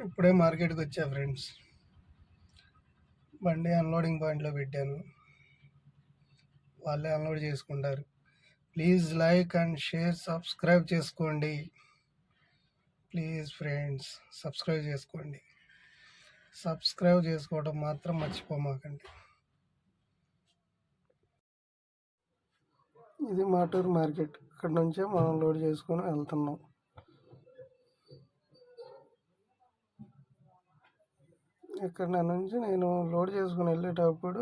ఇప్పుడే మార్కెట్కి వచ్చా ఫ్రెండ్స్. బండి అన్లోడింగ్ పాయింట్లో పెట్టాను, వాళ్ళే అన్లోడ్ చేసుకుంటారు. Please like and share, subscribe చేసుకోండి. ప్లీజ్ ఫ్రెండ్స్, సబ్స్క్రైబ్ చేసుకోండి. సబ్స్క్రైబ్ చేసుకోవడం మాత్రం మర్చిపోమాకండి. ఇది మాటూరు మార్కెట్. ఇక్కడ నుంచే మనం లోడ్ చేసుకొని వెళ్తున్నాం. ఇక్కడ నుంచి నేను లోడ్ చేసుకుని వెళ్ళేటప్పుడు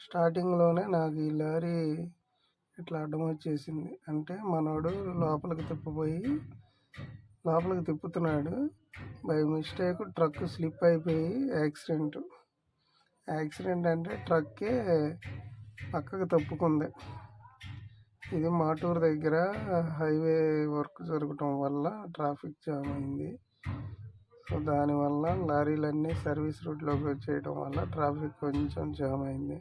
స్టార్టింగ్లోనే నాకు ఈ లారీ ఇట్లా అడ్డం వచ్చేసింది. అంటే మనోడు లోపలికి తిప్పుతున్నాడు. బై మిస్టేక్ ట్రక్ స్లిప్ అయిపోయి యాక్సిడెంట్ అంటే ట్రక్కే పక్కకు తప్పుకుంది. ఇది మాటూరు దగ్గర హైవే వర్క్ జరగటం వల్ల ట్రాఫిక్ జామ్ అయింది. సో దానివల్ల లారీలన్నీ సర్వీస్ రూట్లోకి వచ్చేయడం వల్ల ట్రాఫిక్ కొంచెం జామ్ అయింది.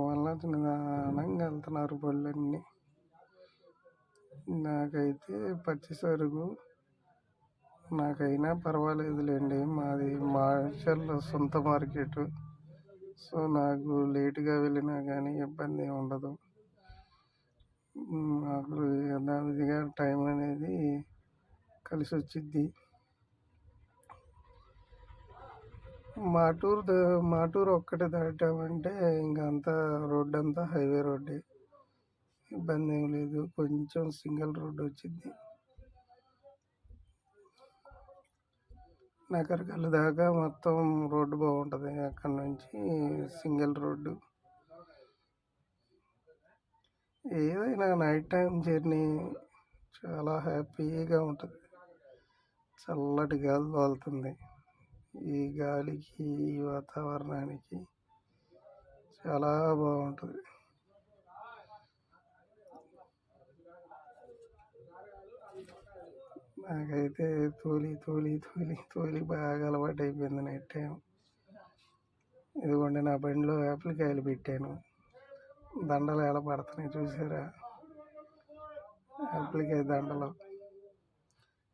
వల్ల నిదానంగా వెళ్తున్నారు బళ్ళన్నీ. నాకైతే పచ్చి సరుకు నాకైనా పర్వాలేదులేండి, మాది మాచర్ల సొంత మార్కెట్. సో నాకు లేటుగా వెళ్ళినా కానీ ఇబ్బంది ఉండదు. నాకు యథావిధిగా టైం అనేది కలిసి వచ్చిద్ది. మాటూరు ఒక్కటే దాటామంటే ఇంకా అంతా రోడ్డు అంతా హైవే రోడ్డే, ఇబ్బంది ఏం లేదు. కొంచెం సింగిల్ రోడ్డు వచ్చింది. నకరికల్ దాకా మొత్తం రోడ్డు బాగుంటుంది, అక్కడ నుంచి సింగిల్ రోడ్డు. ఏదైనా నైట్ టైం జర్నీ చాలా హ్యాపీగా ఉంటుంది. చల్లటి గాలి తోలుతుంది. ఈ గాలికి, ఈ వాతావరణానికి చాలా బాగుంటుంది. నాకైతే తోలి బాగా అలవాటు అయిపోయింది నైట్ టైం. ఇదిగోండి, నా బండిలో యాప్లికాయలు పెట్టాను. దండలు ఎలా పడుతున్నాయి చూసారా? యాప్లికాయ దండలు.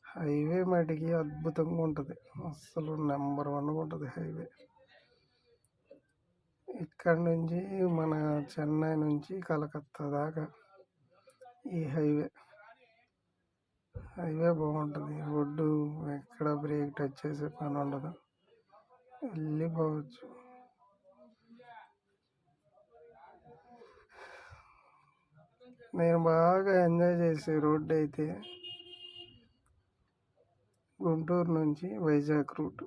హైవే మటుకి అద్భుతంగా ఉంటుంది, అస్సలు నెంబర్ 1గా ఉంటుంది హైవే. ఇక్కడ నుంచి మన చెన్నై నుంచి కలకత్తా దాకా ఈ హైవే బాగుంటుంది. రోడ్డు ఎక్కడ బ్రేక్ టచ్ చేసే పని ఉండదు, వెళ్ళిపోవచ్చు. నేను బాగా ఎంజాయ్ చేసే రోడ్డు అయితే గుంటూరు నుంచి వైజాగ్ రూట్.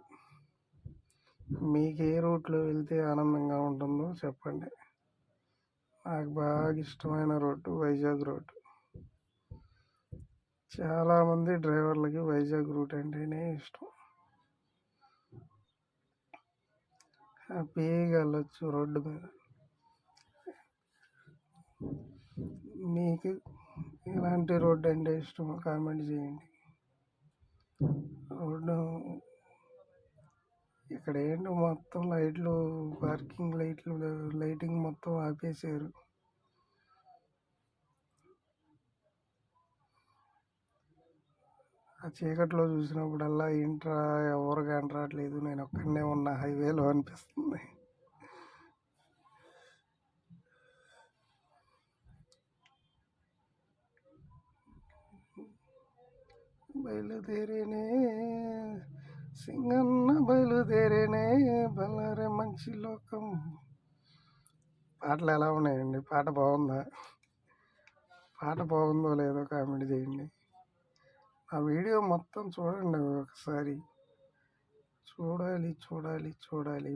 మీకు ఏ రూట్లో వెళ్తే ఆనందంగా ఉంటుందో చెప్పండి. నాకు బాగా ఇష్టమైన రోడ్డు వైజాగ్ రోడ్డు. చాలామంది డ్రైవర్లకి వైజాగ్ రూట్ అంటేనే ఇష్టం. హ్యాపీగా వెళ్ళొచ్చు రోడ్డు మీద. మీకు ఎలాంటి రోడ్డు అంటే ఇష్టమో కామెంట్ చేయండి. రోడ్డు ఇక్కడ ఏంటో మొత్తం లైట్లు, పార్కింగ్ లైటింగ్ మొత్తం ఆపేసారు. ఆ చీకట్లో చూసినప్పుడల్లా ఏంట్రా ఎవరు కనరాట్లేదు, నేను ఒక్కడనే ఉన్న హైవేలో అనిపిస్తుంది. బయలుదేరేనే సింగన్న బయలుదేరేనే, బల్లారే మంచి లోకం. పాటలు ఎలా ఉన్నాయండి? పాట బాగుందా? పాట బాగుందో లేదో కామెంట్ చేయండి. ఆ వీడియో మొత్తం చూడండి ఒకసారి. చూడాలి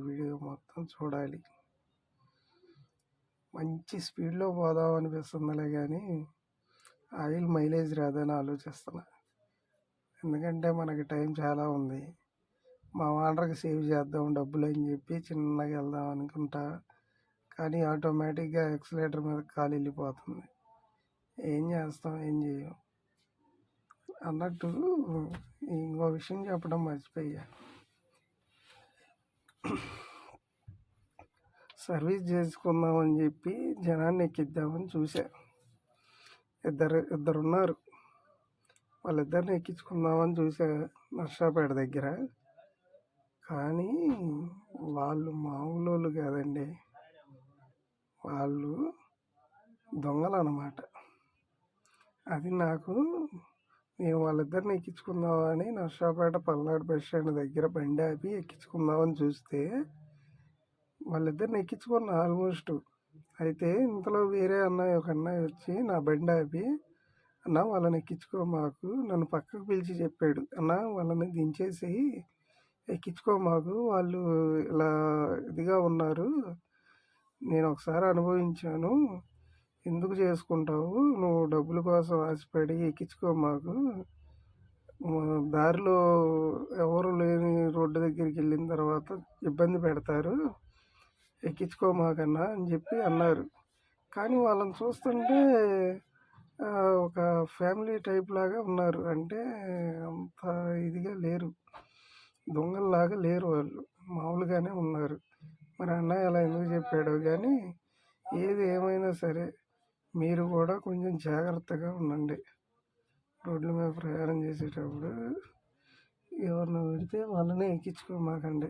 వీడియో మొత్తం చూడాలి. మంచి స్పీడ్లో పోదాం అనిపిస్తుందిలే కానీ ఆయిల్ మైలేజ్ రాదని ఆలోచిస్తున్నా. ఎందుకంటే మనకి టైం చాలా ఉంది. మా వానర్కి సేవ్ చేద్దాం డబ్బులు అని చెప్పి చిన్నగా వెళ్దాం అనుకుంటా, కానీ ఆటోమేటిక్గా యాక్సిలేటర్ మీద కాలు వెళ్ళిపోతుంది. ఏం చేస్తాం, ఏం చేయం. అన్నట్టు ఇంకో విషయం చెప్పడం మర్చిపోయా. సర్వీస్ చేసుకుందామని చెప్పి జనాన్ని ఎక్కిద్దామని చూసా. ఇద్దరున్నారు. వాళ్ళిద్దరిని ఎక్కించుకుందామని చూసా నర్సాపేట దగ్గర. కానీ వాళ్ళు మామూలోళ్ళు కాదండి. వాళ్ళు దొంగలన్నమాట. అది నాకు నేను వాళ్ళిద్దరిని ఎక్కించుకుందామని నర్సాపేట పల్నాడు బస్ స్టాండ్ దగ్గర బండి ఆపి ఎక్కించుకుందామని చూస్తే వాళ్ళిద్దరిని ఎక్కించుకున్నా ఆల్మోస్ట్. అయితే ఇంతలో వేరే అన్నయ్య ఒక అన్నయ్య వచ్చి నా బండి ఆపి, అన్న వాళ్ళని ఎక్కించుకో మాకు, నన్ను పక్కకు పిలిచి చెప్పాడు, అన్న వాళ్ళని దించేసి ఎక్కించుకో మాకు, వాళ్ళు ఇలా ఇదిగా ఉన్నారు, నేను ఒకసారి అనుభవించాను, ఎందుకు చేసుకుంటావు నువ్వు, డబ్బుల కోసం ఆశపడి ఎక్కించుకో మాకు, దారిలో ఎవరు లేని రోడ్డు దగ్గరికి వెళ్ళిన తర్వాత ఇబ్బంది పెడతారు, ఎక్కించుకో మాకన్నా అని చెప్పి అన్నారు. కానీ వాళ్ళని చూస్తుంటే ఒక ఫ్యామిలీ టైప్ లాగా ఉన్నారు. అంటే అంత ఇదిగా లేరు, దొంగల్లాగా లేరు, వాళ్ళు మామూలుగానే ఉన్నారు. మరి అన్నయ్య అలా ఎందుకు చెప్పాడో కానీ, ఏది ఏమైనా సరే మీరు కూడా కొంచెం జాగ్రత్తగా ఉండండి. రోడ్ల మీద ప్రయాణం చేసేటప్పుడు ఎవరిని పెడితే వాళ్ళనే ఎక్కించుకోమాకండి.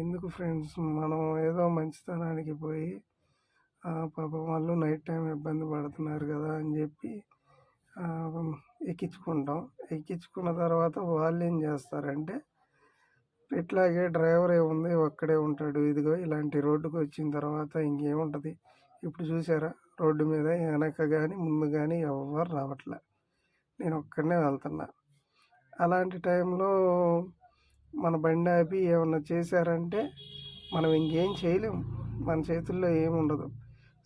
ఎందుకు ఫ్రెండ్స్, మనం ఏదో మంచితనానికి పోయి పాపం వాళ్ళు నైట్ టైం ఇబ్బంది పడుతున్నారు కదా అని చెప్పి ఎక్కించుకుంటాం. ఎక్కించుకున్న తర్వాత వాళ్ళు ఏం చేస్తారంటే, ఇట్లాగే డ్రైవర్ ఏముంది ఒక్కడే ఉంటాడు, ఇదిగో ఇలాంటి రోడ్డుకు వచ్చిన తర్వాత ఇంకేముంటుంది, ఇప్పుడు చూసారా రోడ్డు మీద వెనక కానీ ముందు కానీ ఎవరు రావట్లే, నేను ఒక్కడనే వెళ్తున్నా. అలాంటి టైంలో మన బండి ఆపి ఏమన్నా చేశారంటే మనం ఇంకేం చేయలేము, మన చేతుల్లో ఏముండదు.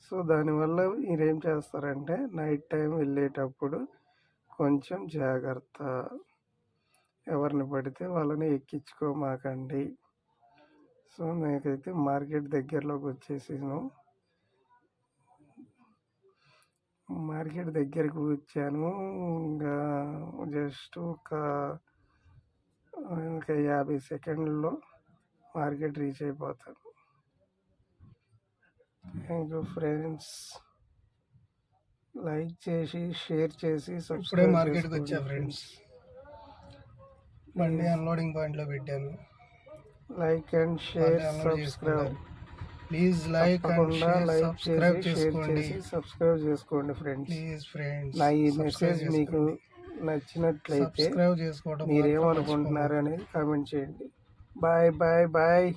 సో దానివల్ల మీరేం చేస్తారంటే, నైట్ టైం వెళ్ళేటప్పుడు కొంచెం జాగ్రత్త, ఎవరిని పడితే వాళ్ళని ఎక్కించుకోమాకండి. సో నాకైతే మార్కెట్ దగ్గరలోకి వచ్చేసాను. మార్కెట్ దగ్గరికి వచ్చాను. ఇంకా జస్ట్ ఇంకా 50 సెకండ్లలో మార్కెట్ రీచ్ అయిపోతాను. Thank you friends. లైక్ చేసి షేర్ చేసి ఇప్పుడే మార్కెట్కి వచ్చా ఫ్రెండ్స్. బండి అన్లోడింగ్ పాయింట్లో పెట్టాను. Like and share subscribe. Please like and share subscribe చేసుకోండి. సబ్స్క్రైబ్ చేసుకోండి ఫ్రెండ్స్. ప్లీజ్ ఫ్రెండ్స్, నా ఈ మెసేజ్ మీకు నచ్చినట్లయితే సబ్స్క్రైబ్ చేసుకోవడం మీరేమనుకుంటున్నారు అనేది కామెంట్ చేయండి. Bye bye bye.